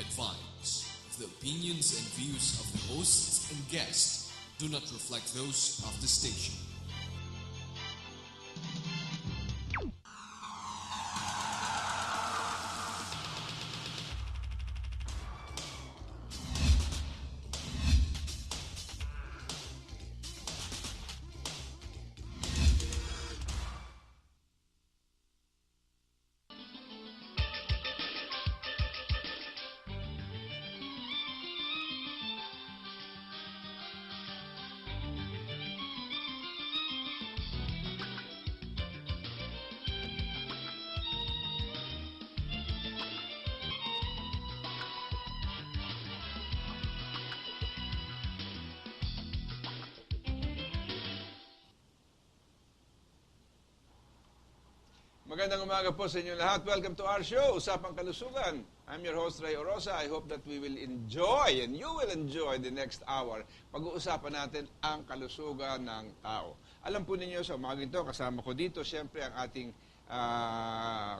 advised, the opinions and views of the hosts and guests do not reflect those of the station. Magandang umaga po sa inyo lahat. Welcome to our show, Usapang Kalusugan. I'm your host, Ray Orosa. I hope that we will enjoy and you will enjoy the next hour. Pag-uusapan natin ang kalusugan ng tao. Alam po ninyo sa umaga ito, kasama ko dito, siyempre ang ating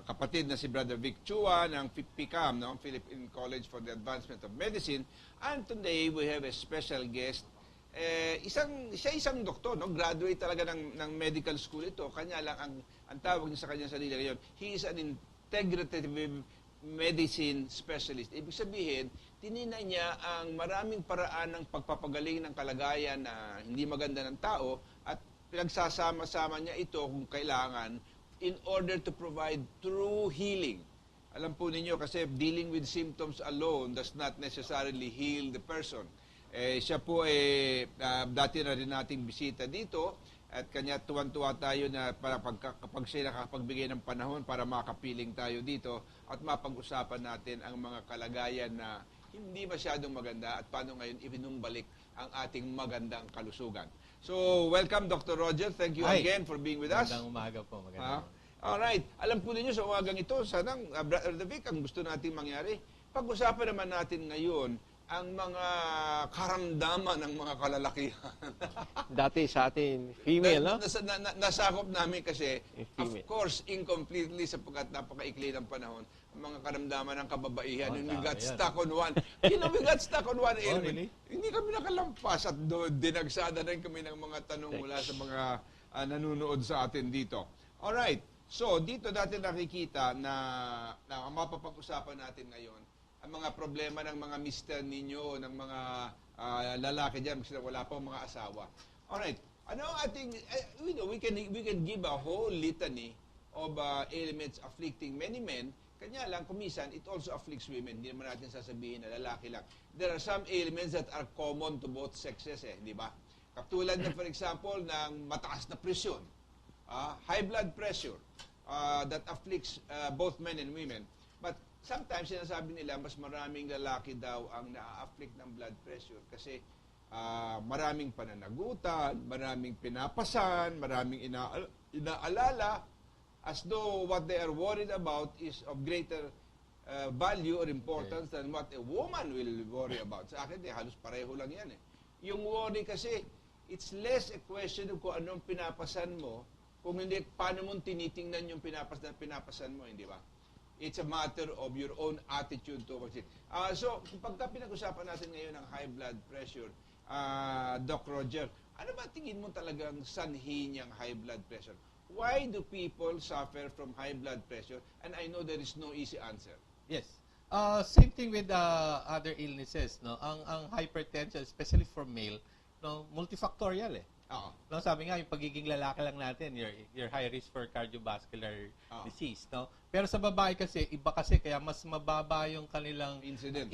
kapatid na si Brother Vic Chua ng PICAM, no? Philippine College for the Advancement of Medicine. And today we have a special guest. Isang doktor, no? Graduate talaga ng medical school ito. Kanya lang ang tawag niya sa kanyang sarili ngayon, he is an integrative medicine specialist. Ibig sabihin, tinina niya ang maraming paraan ng pagpapagaling ng kalagayan na hindi maganda ng tao at pinagsasama-sama niya ito kung kailangan in order to provide true healing. Alam po ninyo kasi dealing with symptoms alone does not necessarily heal the person. Siya po dati na rin nating bisita dito at kanya tuwan-tuwa tayo na kapag siya nakapagbigay ng panahon para makapiling tayo dito at mapag-usapan natin ang mga kalagayan na hindi masyadong maganda at paano ngayon ibinumbalik ang ating magandang kalusugan. So, welcome Dr. Roger. Thank you again for being with us. Magandang umaga po. Magandang umaga. Alright. Alam po ninyo sa umagang ito, sanang Brother Vic, ang gusto nating mangyari, pag-usapan naman natin ngayon ang mga karamdaman ng mga kalalakihan. Dati sa atin, female, no? Nasakop namin kasi, of course, incompletely sapagkat napakaikli ng panahon, ang mga karamdaman ng kababaihan. We got stuck on one. You know, we got stuck on one ailment. Really? Hindi kami nakalampas at dinagsada rin kami ng mga tanong mula sa mga nanonood sa atin dito. Alright. So, dito natin nakikita na mapapag-usapan natin ngayon ang mga problema ng mga mister ninyo, ng mga lalaki dyan, kasi wala pang mga asawa. Alright, ano ang ating, we can give a whole litany of ailments afflicting many men, kanya lang, kumisan, it also afflicts women. Hindi naman natin sasabihin na lalaki lang. There are some ailments that are common to both sexes, di ba? Katulad na, for example, ng mataas na presyon, high blood pressure, that afflicts both men and women. But sometimes sinasabi nila mas maraming lalaki daw ang na-afflict ng blood pressure kasi maraming pananagutan, maraming pinapasan, maraming inaalala as though what they are worried about is of greater value or importance than what a woman will worry about. Sa akin, halos pareho lang yan. Yung worry kasi, it's less a question of kung anong pinapasan mo, kung hindi, paano mo tinitingnan yung pinapasan mo, hindi ba? It's a matter of your own attitude towards it. So, pagka pinag-usapan natin ngayon ng high blood pressure, Doc Roger, ano ba tingin mo talagang sanhi niyang high blood pressure? Why do people suffer from high blood pressure? And I know there is no easy answer. Yes. Same thing with other illnesses, no? Ang hypertension, especially for male, no, multifactorial No, sabi nga, yung pagiging lalaki lang natin, you're high risk for cardiovascular disease, no? Pero sa babae kasi, iba kasi, kaya mas mababa yung kanilang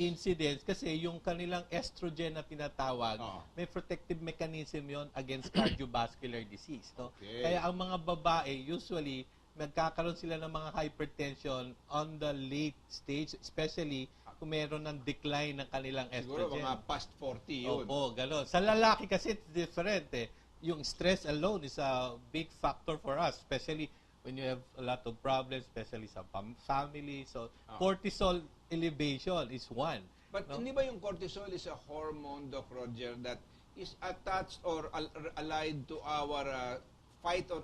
incidence kasi yung kanilang estrogen na tinatawag, may protective mechanism yon against cardiovascular disease, no? Okay. Kaya ang mga babae, usually, nagkakaroon sila ng mga hypertension on the late stage, especially kung meron ng decline ng kanilang estrogen. Siguro mga past 40 yun. Oo, gano'n. Sa lalaki kasi, it's different Yung stress alone is a big factor for us, especially when you have a lot of problems, especially sa family. So, cortisol elevation is one. But hindi ba yung cortisol is a hormone, Doc Roger, that is attached or allied to our fight or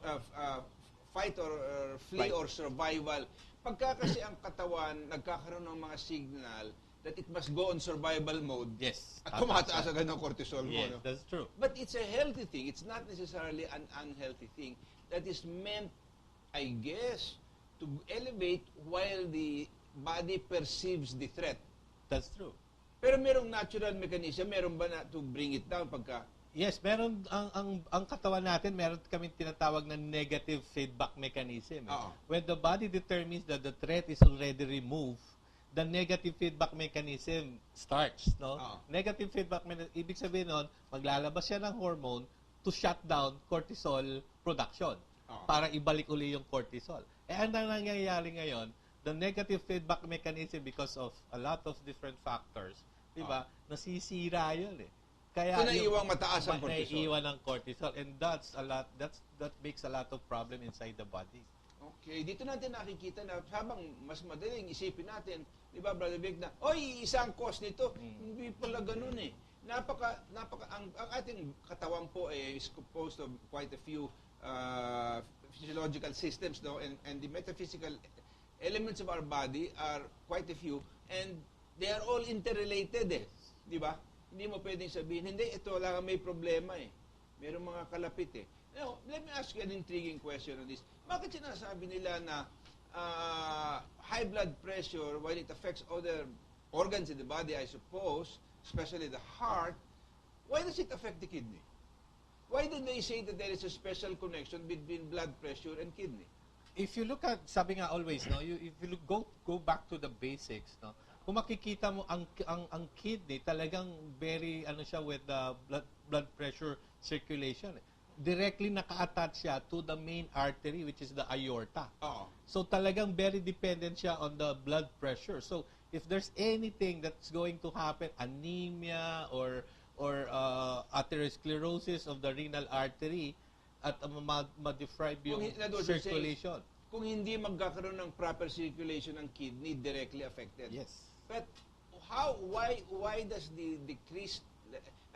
flee or survival? Pagka kasi ang katawan nagkakaroon ng mga signal that it must go on survival mode. Yes. At tumataas agad ng cortisol mo. Yes, No? that's true. But it's a healthy thing. It's not necessarily an unhealthy thing that is meant, I guess, to elevate while the body perceives the threat. That's true. Pero merong natural mechanism, meron ba na to bring it down pagka... Yes, meron ang katawan natin, meron kaming tinatawag na negative feedback mechanism. When the body determines that the threat is already removed, the negative feedback mechanism starts, no? Negative feedback mechanism, ibig sabihin nun, maglalabas siya ng hormone to shut down cortisol production para ibalik uli yung cortisol. Ang nangyayari ngayon, the negative feedback mechanism, because of a lot of different factors, di ba, nasisira yun eh. Kaya naiiwang mataas ang cortisol. Naiiwan ang cortisol, and that makes a lot of problem inside the body. Okay, dito natin nakikita na habang mas madaling isipin natin, di ba, Brother Vic, na, oy, isang cause nito, hindi pala ganun eh. Ang ating katawan po is composed of quite a few physiological systems, no? And the metaphysical elements of our body are quite a few, and they are all interrelated eh. Di ba? Hindi mo pwedeng sabihin, hindi, ito lang may problema eh. Merong mga kalapit eh. Now, let me ask you an intriguing question on this. Bakit sinasabi nila na high blood pressure, while it affects other organs in the body, I suppose, especially the heart, why does it affect the kidney? Why do they say that there is a special connection between blood pressure and kidney? If you look at, sabi nga always, no, if you go back to the basics, no, kung makikita mo ang kidney talagang very siya with the blood pressure circulation. Directly naka-attach siya to the main artery, which is the aorta. So talagang very dependent siya on the blood pressure. So if there's anything that's going to happen, anemia or atherosclerosis of the renal artery, at ma-deprive yung circulation. Kung hindi magkakaroon ng proper circulation ng kidney, directly affected. Yes. But why does the decreased,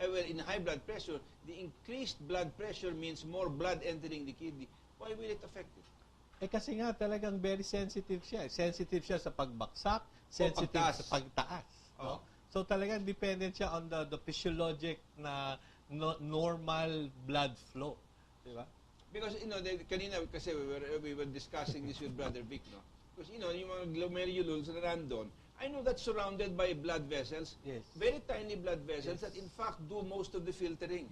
in high blood pressure, the increased blood pressure means more blood entering the kidney. Why will it affect it? Kasi nga talagang very sensitive siya. Sensitive siya sa pagbaksak, sensitive sa pagtaas. No? So talagang dependent siya on the physiologic na normal blood flow. Di ba? Because, kanina kasi we were discussing this with Brother Vic, no? Because, yung mga glomerules na nandun, I know that's surrounded by blood vessels. Yes. Very tiny blood vessels that in fact do most of the filtering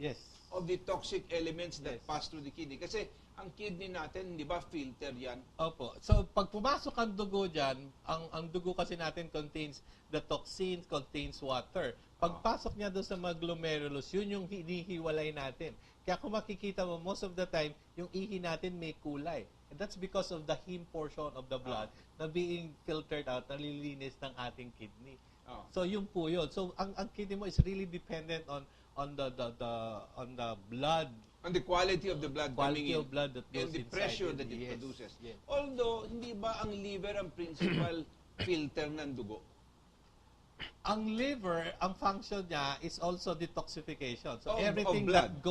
of the toxic elements that pass through the kidney. Kasi ang kidney natin, di ba, filter yan? Opo. So, pag pumasok ang dugo dyan, ang dugo kasi natin contains the toxins, contains water. Pagpasok niya doon sa mga glomerulus, yun yung hinihiwalay natin. Kaya kung makikita mo, most of the time, yung ihi natin may kulay. And that's because of the heme portion of the blood na being filtered out, nalilinis ng ating kidney. So, yun po yun. So, ang kidney mo is really dependent on the blood. On the quality of the blood coming in. Quality of blood that goes and the pressure that it produces. Yes. Although, hindi ba ang liver ang principal filter ng dugo? Ang liver, ang function niya is also detoxification. So, Of everything blood.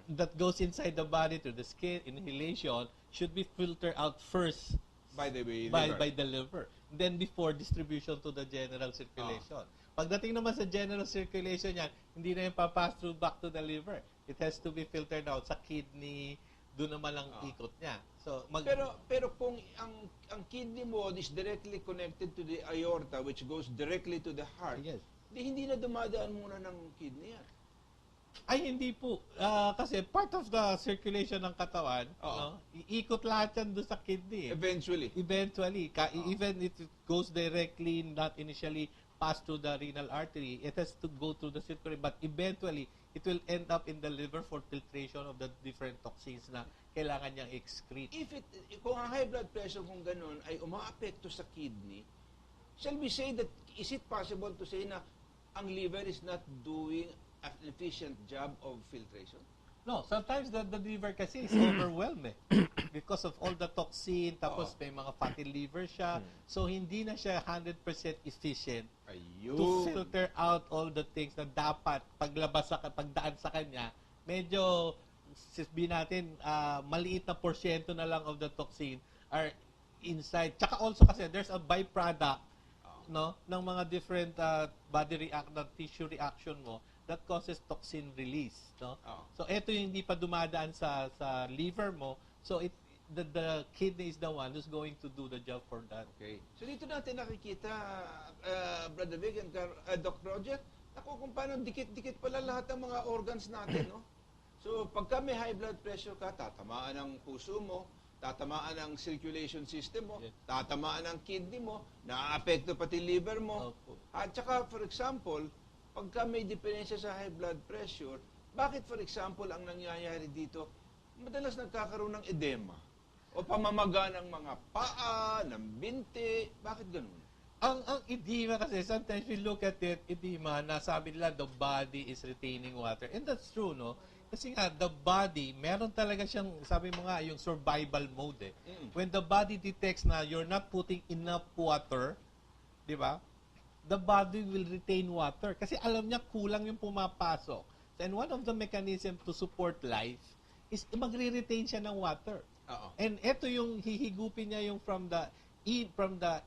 that goes inside the body through the skin, inhalation, should be filtered out first by the liver. Then before distribution to the general circulation. Pagdating naman sa general circulation yan, hindi na yung papass through back to the liver. It has to be filtered out sa kidney, doon naman ang ikot niya. So, pero kung ang kidney mo is directly connected to the aorta, which goes directly to the heart, hindi na dumadaan muna ng kidney yan. Ay, hindi po. Kasi part of the circulation ng katawan, iikot lahat yan doon sa kidney. Eventually. Even if it goes directly, not initially passed through the renal artery, it has to go through the circulation. But eventually, it will end up in the liver for filtration of the different toxins na kailangan niyang excrete. Kung ang high blood pressure kung ganun ay umaapekto sa kidney, shall we say that, is it possible to say na ang liver is not doing an efficient job of filtration? No, sometimes the liver kasi is overwhelmed because of all the toxin, tapos may mga fatty liver siya. So, hindi na siya 100% efficient to filter out all the things na dapat pagdaan sa kanya. Medyo, sabihin natin, maliit na porsyento na lang of the toxin are inside. Tsaka also kasi, there's a byproduct no, ng mga different tissue reaction mo that causes toxin release, no? So ito yung hindi pa dumadaan sa liver mo. So the kidney is the one who's going to do the job for that. Okay. So dito natin nakikita, Brother Vic and Doc Roger, kung paano dikit-dikit pala lahat ng mga organs natin, no? So pagka may high blood pressure ka, tatamaan ang puso mo, tatamaan ang circulation system mo, tatamaan ang kidney mo, naaapekto pati liver mo. At saka, for example, pagka may diferensya sa high blood pressure, bakit, for example, ang nangyayari dito, madalas nagkakaroon ng edema o pamamaga ng mga paa, ng binti. Bakit ganun? Ang edema kasi, sometimes we look at it, edema, nasabi nila the body is retaining water. And that's true, no? Kasi nga, the body, meron talaga siyang, sabi mo nga, yung survival mode eh. When the body detects na you're not putting enough water, di ba? The body will retain water. Kasi alam niya, kulang yung pumapasok. And one of the mechanisms to support life is magre-retain siya ng water. And ito yung hihigupin niya yung from the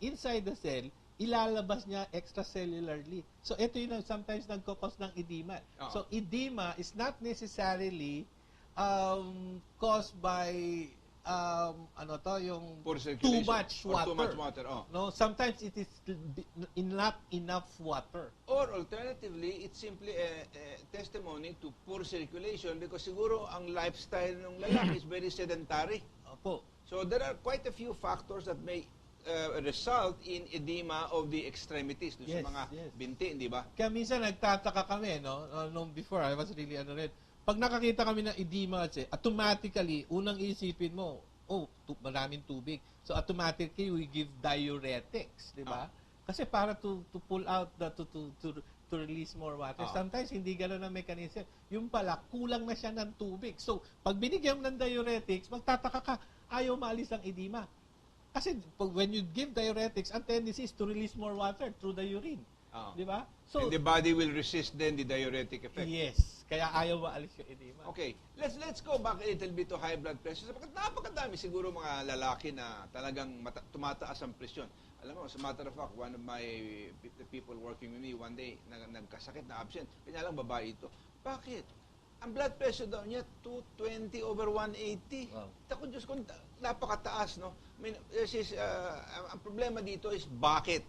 inside the cell, ilalabas niya extracellularly. So ito yung sometimes nagkakos ng edema. So edema is not necessarily caused by yung too much water. No, sometimes it is not enough water. Or alternatively, it's simply a testimony to poor circulation because siguro ang lifestyle ng lalaki is very sedentary. Opo. So there are quite a few factors that may result in edema of the extremities, sa mga binti, di ba? Kaya minsan nagtataka kami, no? Nung before, I was really pag nakakita kami ng edema, automatically, unang isipin mo, maraming tubig. So automatically, we give diuretics, di ba? Kasi para to pull out, to release more water. Sometimes, hindi gano'n ang mechanism. Yung pala, kulang na siya ng tubig. So, pag binigyan mo ng diuretics, magtataka ka, ayaw maalis ang edema. Kasi when you give diuretics, ang tendency is to release more water through the urine. Di ba? So, and the body will resist then the diuretic effect. Yes. Kaya ayaw maalis yung edema. Okay. Let's go back a little bit to high blood pressure. Sapagkat napakadami siguro mga lalaki na talagang tumataas ang presyon. Alam mo, as a matter of fact, one of the people working with me one day, nagkasakit na absent. Kanya lang babae ito. Bakit? Ang blood pressure daw niya, 220 over 180. Wow. Tako, Diyos ko, napakataas, no? I mean, ang problema dito is bakit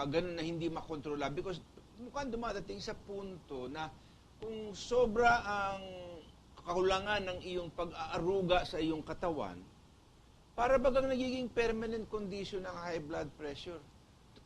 ganun na hindi makontrola? Because mukhang dumadating sa punto na kung sobra ang kakulangan ng iyong pag-aaruga sa iyong katawan, para bagang nagiging permanent condition ng high blood pressure.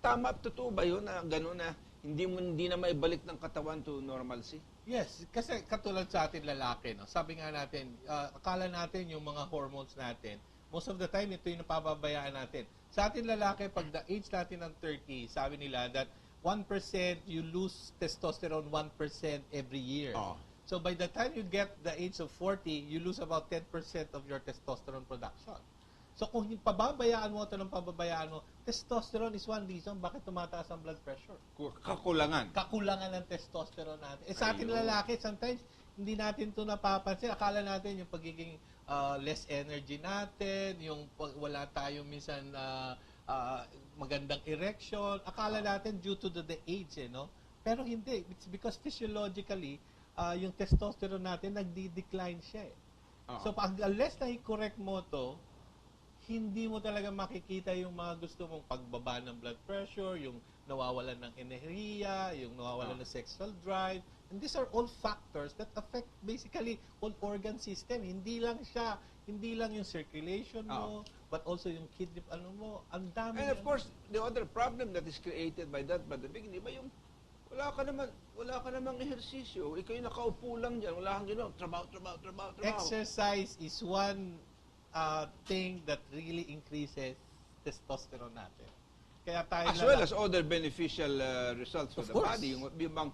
Totoo ba yun na gano'n na hindi na maibalik ng katawan to normalcy? Yes, kasi katulad sa atin lalaki, no? Sabi nga natin, akala natin yung mga hormones natin, most of the time, ito yung napapabayaan natin. Sa atin lalaki, pag the age natin ng 30, sabi nila that 1% you lose testosterone 1% every year. So by the time you get the age of 40, you lose about 10% of your testosterone production. So kung pababayaan mo ito ng pababayaan mo, testosterone is one reason bakit tumataas ang blood pressure. Kakulangan. Kakulangan ng testosterone natin. Sa atin lalaki, sometimes hindi natin ito napapansin. Akala natin yung pagiging less energy natin, yung wala tayong minsan magandang erection. Akala natin due to the age, no? Pero hindi. It's because physiologically, yung testosterone natin nagdi-decline siya. So, unless na i-correct mo to, hindi mo talaga makikita yung mga gusto mong pagbaba ng blood pressure, yung nawawalan ng enerhiya, yung nawawalan ng sexual drive. And these are all factors that affect basically all organ system. Hindi lang yung circulation mo, but also yung kidney, ang dami. And of course, the other problem that is created by that, Brother Vic, di ba yung wala ka namang ehersisyo, ikaw yung nakaupo lang dyan, wala kang ginawa, trabaho. Exercise is one thing that really increases testosterone natin. Kaya tayo as well as other beneficial results for the body. Yung bang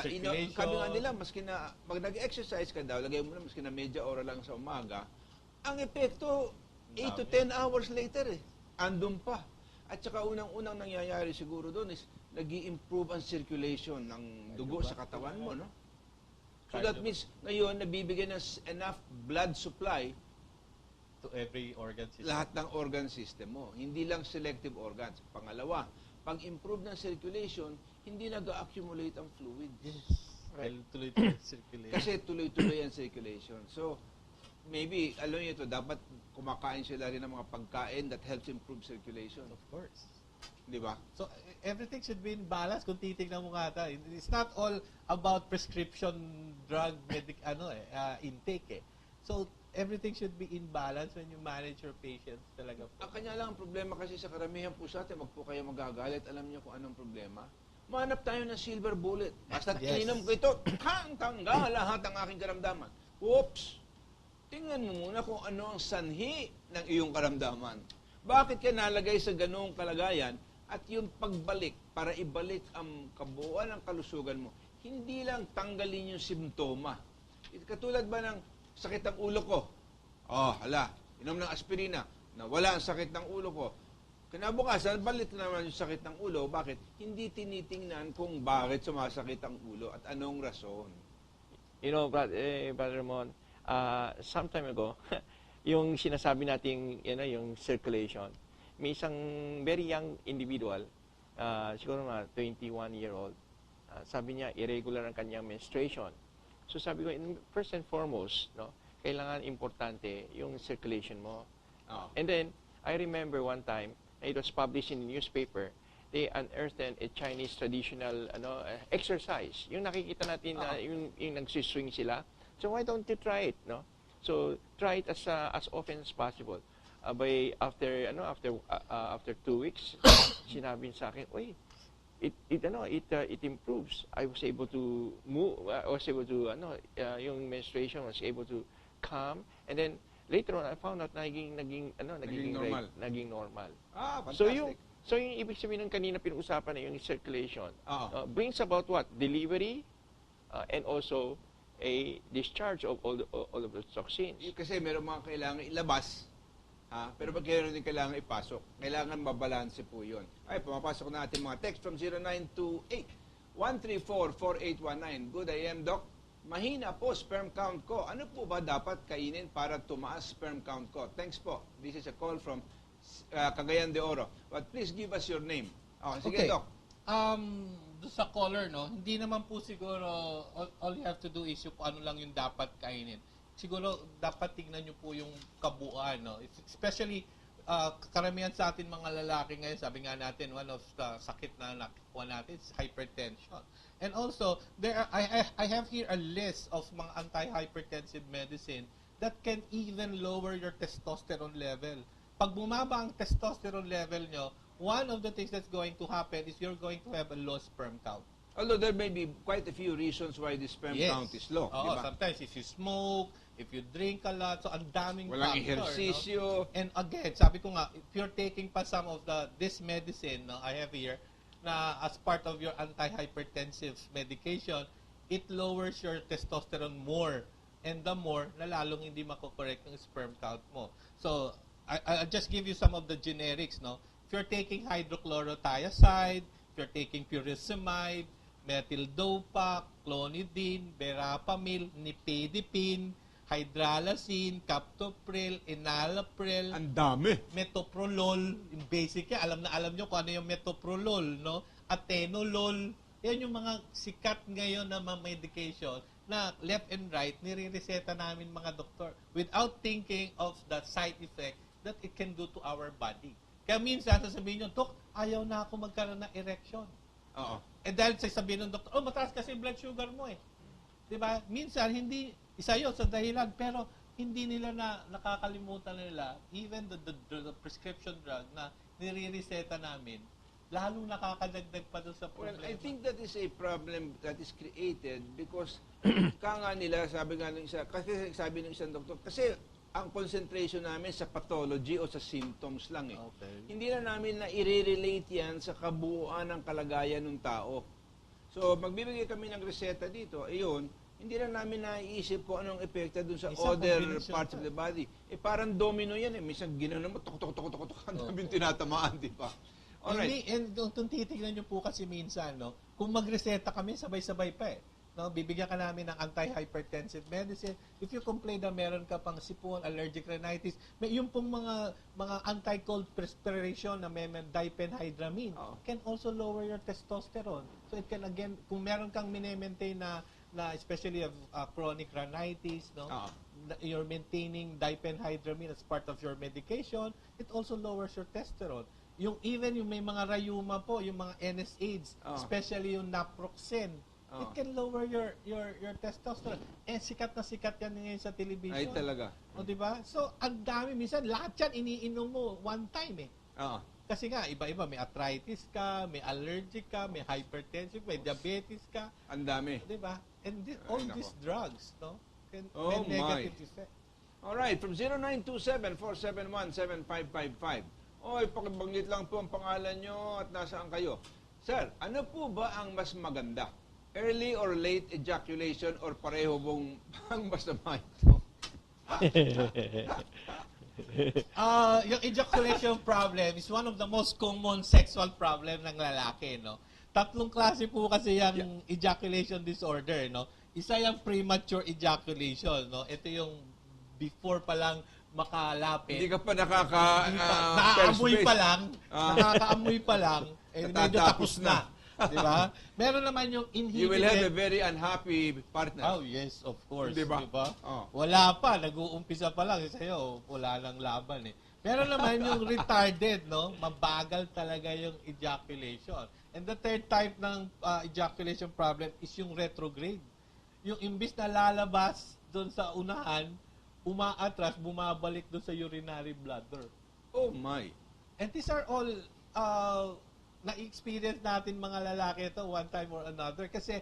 sabi nga nila, maski na pag nag-exercise ka daw, lagay mo na maski na media oras lang sa umaga, ang epekto 8 to 10 hours later andun pa. At saka unang nangyayari siguro doon is nag-i-improve ang circulation ng dugo sa katawan mo, no? So that means ngayon nabibigyan ng enough blood supply to every organ system. Lahat ng organ system mo, hindi lang selective organs. Pangalawa, pag-improve ng circulation, hindi nag-accumulate ang fluid. Yes. Right. Tuloy-tuloy circulation. Kasi tuloy-tuloy ang circulation. So, maybe, alam niyo ito, dapat kumakain sila rin ng mga pagkain that helps improve circulation. Of course. Di ba? So, everything should be in balance kung titignan mo nga ata. It's not all about prescription drug intake eh. So, everything should be in balance when you manage your patients talaga po. Ang kanya lang ang problema kasi sa karamihan po sa atin, wag po kayo magagalit. Alam niyo kung anong problema? Manap tayo ng silver bullet. Basta ininom ko ito, tanggal lahat ang aking karamdaman. Oops! Tingnan mo muna kung ano ang sanhi ng iyong karamdaman. Bakit ka nalagay sa ganoong kalagayan at yung pagbalik para ibalik ang kabuuan ng kalusugan mo, hindi lang tanggalin yung simptoma. Katulad ba ng sakit ng ulo ko? Inom ng aspirina, nawala ang sakit ng ulo ko. Kinabukasan, balik naman yung sakit ng ulo. Bakit? Hindi tinitingnan kung bakit sumasakit ang ulo at anong rason. You know, Brother Ramon, some time ago, yung sinasabi natin, yung circulation, may isang very young individual, siguro mga 21-year-old, sabi niya, irregular ang kanyang menstruation. So sabi ko, first and foremost, kailangan importante yung circulation mo. And then, I remember one time, it was published in the newspaper, they unearthed a Chinese traditional exercise. Yung nakikita natin na yung nagsiswing sila. So why don't you try it, no? So try it as often as possible. After 2 weeks, sinabi sa akin, it improves. I was able to move. I was able to yung menstruation was able to calm, and then later on I found out naging normal. Fantastic. So yung ibig sabihin ng kanina pinag-usapan na yung circulation brings about what? Delivery and also a discharge of all of those toxins. Kasi meron mga kailangan ilabas, pero pag meron din kailangan ipasok, kailangan mabalanse po yun. Ay, pumapasok na ating mga text from 0928-134-4819. Good AM, Doc. Mahina po sperm count ko. Ano po ba dapat kainin para tumaas sperm count ko? Thanks po. This is a call from Cagayan de Oro. But please give us your name. Sige, Okay. Doc. Doon sa caller, hindi naman po siguro, all you have to do is yung ano lang yung dapat kainin. Siguro, dapat tingnan nyo po yung kabuuan, Especially, karamihan sa atin mga lalaki ngayon, sabi nga natin, one of the sakit na nakuha natin is hypertension. And also, I have here a list of mga anti-hypertensive medicine that can even lower your testosterone level. Pag bumaba ang testosterone level nyo, one of the things that's going to happen is you're going to have a low sperm count. Although there may be quite a few reasons why the sperm count is low. Oo, Di ba? sometimes if you smoke, if you drink a lot, so ang daming Walang factor, ehersisyo. And again, sabi ko nga, if you're taking pa some of this medicine I have here, na as part of your anti-hypertensive medication, it lowers your testosterone more. And the more, na lalong hindi makokorek yung sperm count mo. So, I'll just give you some of the generics, If you're taking hydrochlorothiazide, if you're taking furosemide, methyl dopa, clonidine, verapamil, nifedipine, hydralazine, captopril, enalapril, Ang dami. metoprolol, yung basic yan, alam nyo kung ano yung metoprolol, atenolol, yan yung mga sikat ngayon na mga medication na left and right, nire-reseta namin mga doktor without thinking of the side effect that it can do to our body. Kaya minsan, sasabihin nyo, Dok, ayaw na ako magkaroon ng erection. Oo. Dahil sasabihin ng doktor, mataas kasi blood sugar mo eh. Diba? Minsan, hindi, isa yun sa dahilan, pero hindi nila nakakalimutan nila, even the prescription drug na nire-reseta namin, lalong nakakadagdag pa doon sa problema. Well, I think that is a problem that is created because kanga nila, sabi ng isang doktor, kasi ang concentration namin sa pathology o sa symptoms lang eh. Okay. Hindi na namin na i-relate yan sa kabuuan ng kalagayan ng tao. So, magbibigay kami ng reseta dito, ayun, hindi na namin naiisip kung anong epekto dun sa other parts of the body. Parang domino yan eh. Minsan ginanon mo, tok, ang daming tinatamaan, di ba? Alright. And kung titignan nyo po kasi minsan, kung magreseta kami, sabay-sabay pa eh. no, bibigyan ka namin ng anti-hypertensive medicine. If you complain na meron ka pang sipon, allergic rhinitis, may yung pong mga anti-cold perspiration na may diphenhydramine can also lower your testosterone. So it can again, kung meron kang mini-maintain na especially of chronic rhinitis, no, you're maintaining diphenhydramine as part of your medication, it also lowers your testosterone. Even yung may mga rayuma po, yung mga NSAIDs, especially yung naproxen, it can lower your testosterone. Sikat na sikat yan ngayon sa television. Ay, talaga. O, di ba? So, ang dami. Minsan, lahat yan iniinom mo one time Kasi nga, iba-iba. May arthritis ka, may allergic ka, may hypertension, may diabetes ka. Ang dami. Di ba? And all these drugs, no? Can may negative effect. Alright, from 0927-471-7555. Oy, pakibanggit lang po ang pangalan nyo at nasaan kayo. Sir, ano po ba ang mas maganda? Early or late ejaculation or pareho bong ang masama ito? Yung ejaculation problem is one of the most common sexual problem ng lalaki, no? Tatlong klase po kasi yung ejaculation disorder, no? Isa yung premature ejaculation, no? Ito yung before pa lang makalapit. Hindi ka pa nakakaamoy pa lang, medyo tapos na. Di ba? Meron naman yung inhibited. You will have a very unhappy partner. Oh, yes, of course. Di ba? Wala pa, nag-uumpisa pa lang. Sa'yo, wala nang laban Meron naman yung retarded, no? Mabagal talaga yung ejaculation. And the third type ng ejaculation problem is yung retrograde. Yung imbis na lalabas doon sa unahan, umaatras, bumabalik doon sa urinary bladder. Oh my. And these are all na-experience natin mga lalaki ito one time or another. Kasi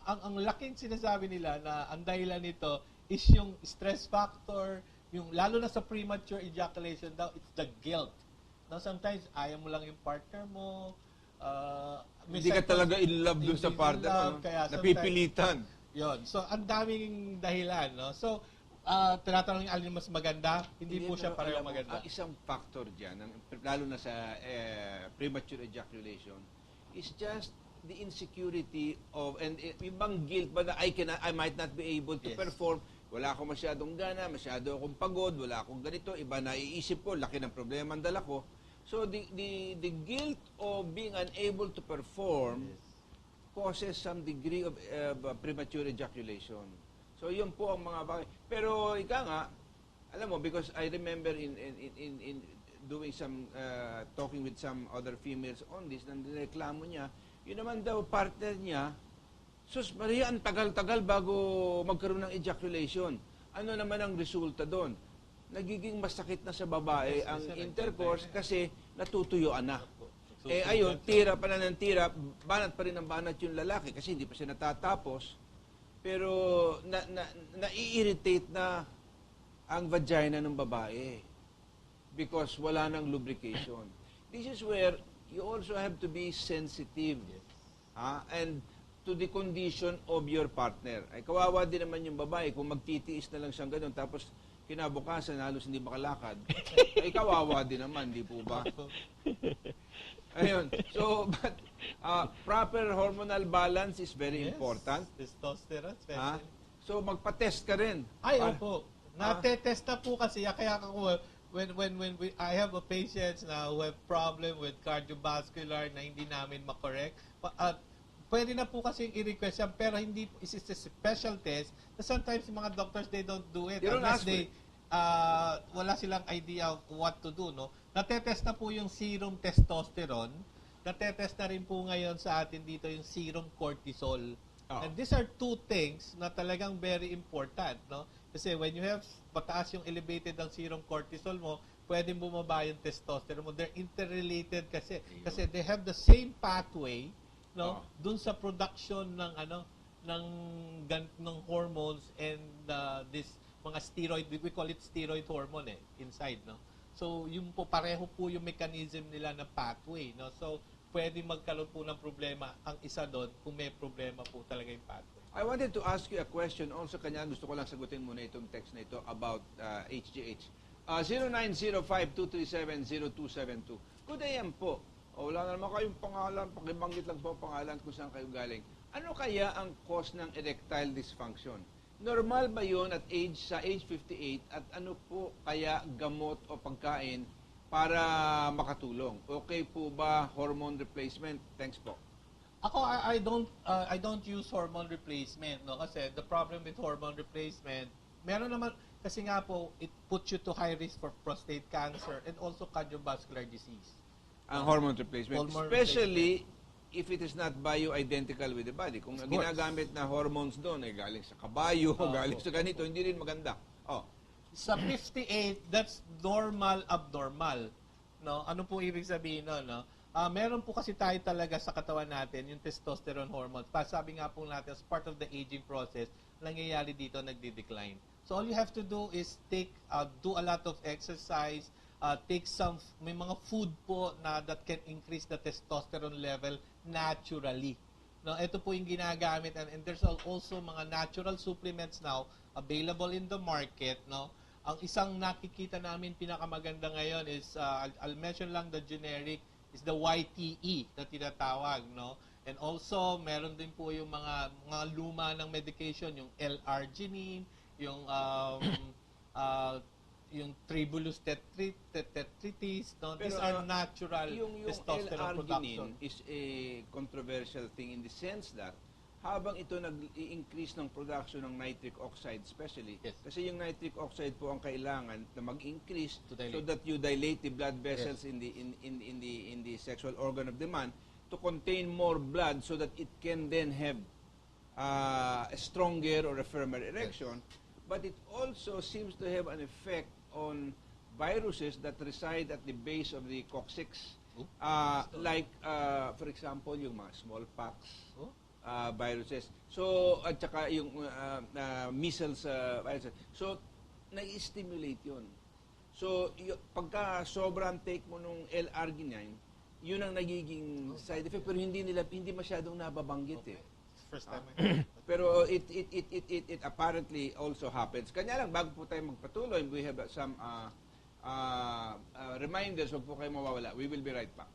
ang laking sinasabi nila na ang dahilan nito is yung stress factor, yung lalo na sa premature ejaculation daw, it's the guilt. Now sometimes ayaw mo lang yung partner mo, hindi ka talaga in love doon sa partner, napipilitan. Yon. So ang daming dahilan, no? So tinatanong yung alin mas maganda, hindi po siya pareho maganda. Ang isang factor dyan, lalo na sa premature ejaculation, is just the insecurity of, and ibang guilt ba na I might not be able to perform, wala akong masyadong gana, masyado akong pagod, wala akong ganito, iba naiisip ko, laki ng problema ang dala ko. So the guilt of being unable to perform causes some degree of premature ejaculation. So yun po ang mga bagay. Pero ika nga, alam mo, because I remember in doing some talking with some other females on this, nang nireklamo niya, yun naman daw partner niya, sus Maria, ang tagal-tagal bago magkaroon ng ejaculation. Ano naman ang resulta doon? Nagiging masakit na sa babae ang intercourse kasi natutuyuan na. Ayun, tira pa na ng tira, banat pa rin ang banat yung lalaki kasi hindi pa siya natatapos. Pero nai-irritate na ang vagina ng babae because wala nang lubrication. This is where you also have to be sensitive and to the condition of your partner. Ay kawawa din naman yung babae kung magtitiis na lang siyang ganun tapos kinabukasan halos hindi makalakad. Ay kawawa din naman, di po ba? Ayun. So, but proper hormonal balance is very important. Testosterone, especially. So, magpa-test ka rin. Ay, opo. Nate-test na po kasi. Kaya ako, I have a patients na who have problem with cardiovascular na hindi namin makorek, pwede na po kasi i-request yan, pero hindi, it's a special test na sometimes yung mga doctors, they don't do it unless they, wala silang idea of what to do, no? Natetest na po yung serum testosterone. Natetest na rin po ngayon sa atin dito yung serum cortisol. And these are two things na talagang very important, no? Kasi when you have mataas yung elevated ang serum cortisol mo, pwedeng bumaba yung testosterone mo. They're interrelated kasi. Kasi they have the same pathway, no? Dun sa production ng ng hormones and this mga steroid, we call it steroid hormone inside, no? So, yung po, pareho po yung mechanism nila na pathway, no? So, pwede magkaroon po ng problema ang isa doon kung may problema po talaga yung pathway. I wanted to ask you a question also, kanya gusto ko lang sagutin muna itong text na ito about HGH. 0905-237-0272. Good AM po. Wala na naman kayong pangalan, pakibanggit lang po ang pangalan kung saan kayo galing. Ano kaya ang cause ng erectile dysfunction? Normal ba yun sa age 58 at ano po kaya gamot o pagkain para makatulong? Okay po ba hormone replacement? Thanks po. Ako, I don't use hormone replacement, no? Kasi the problem with hormone replacement, meron naman, kasi nga po, it puts you to high risk for prostate cancer and also cardiovascular disease. Ang hormone replacement. Hormone Especially if it is not bioidentical with the body. Kung ang ginagamit na hormones doon ay galing sa kabayo, galing sa ganito, hindi rin maganda. Sa 58, that's normal, abnormal. No? Ano po ibig sabihin no? Meron po kasi tayo talaga sa katawan natin, yung testosterone hormone. Sabi nga po natin, as part of the aging process, nangyayari dito, nagdi-decline. So all you have to do is do a lot of exercise, may mga food po na that can increase the testosterone level naturally. No, ito po yung ginagamit and there's also mga natural supplements now available in the market, no. Ang isang nakikita namin pinakamaganda ngayon is I'll mention lang the generic is the YTE na tinatawag, no. And also meron din po yung mga luma ng medication, yung L-arginine, yung yung tribulus tetritis, no? These are natural testosterone production. L-arginine is a controversial thing in the sense that habang ito nag-i-increase ng production ng nitric oxide especially, kasi yung nitric oxide po ang kailangan na mag-increase so that you dilate the blood vessels in the sexual organ of the man to contain more blood so that it can then have a stronger or a firmer erection. But it also seems to have an effect on viruses that reside at the base of the coccyx. Like, for example, yung mga smallpox viruses. So, at saka yung measles viruses. So, nai-stimulate yun. So, pagka sobrang take mo nung L-arginine, yun ang nagiging side effect. Pero hindi masyadong nababanggit First time. Pero it apparently also happens. Kanya lang, bago po tayo magpatuloy, we have some reminders, huwag po kayo mawawala. We will be right back.